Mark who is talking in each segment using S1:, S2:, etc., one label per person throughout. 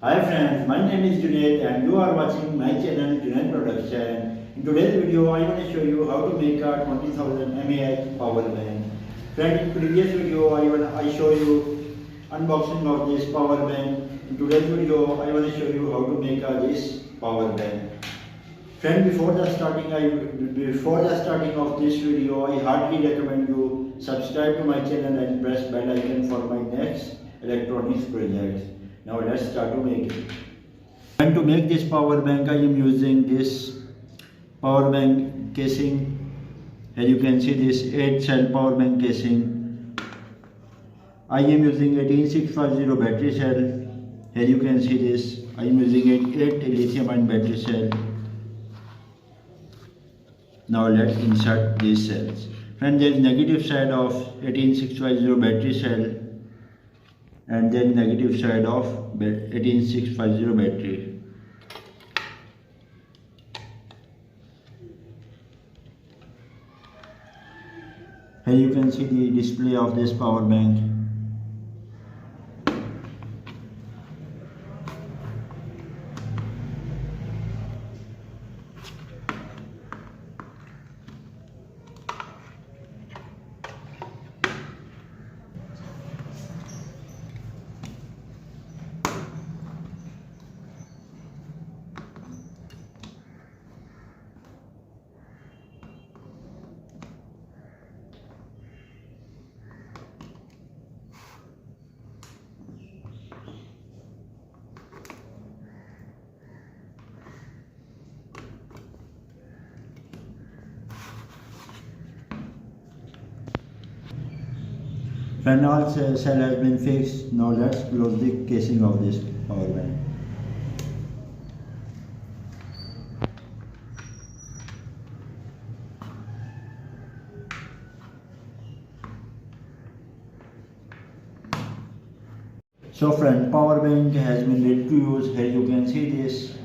S1: Hi friends, my name is Junaid and you are watching my channel Junaid Production. In today's video, I want to show you how to make a 20,000 mAh power bank. Friend, in previous video, I show you unboxing of this power bank. In today's video, I want to show you how to make this power bank. Friend, before the starting of this video, I hardly recommend you subscribe to my channel and press bell icon for my next electronics projects. Now let's start to make it. And to make this power bank, I am using this power bank casing. As you can see, this 8-cell power bank casing. I am using 18650 battery cell. As you can see this, I am using 8 lithium-ion battery cell. Now let's insert these cells. Friend, there is negative side of 18650 battery cell and then negative side of 18650 battery. Here you can see the display of this power bank. When all cell has been fixed, now let's close the casing of this power bank. So friend, power bank has been ready to use. Here you can see this.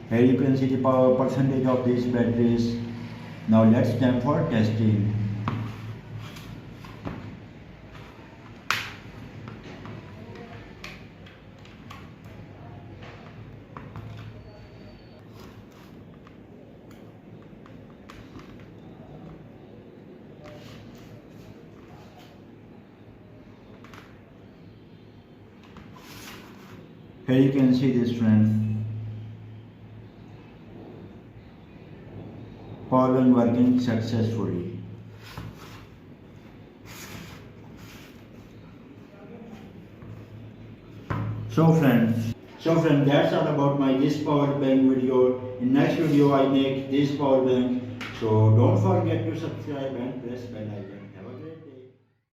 S1: Here you can see the power percentage of these batteries. Now let's time for testing. Here you can see this, friend. Power bank working successfully. So friends, that's all about my this power bank video. In next video I make this power bank. So don't forget to subscribe and press bell icon.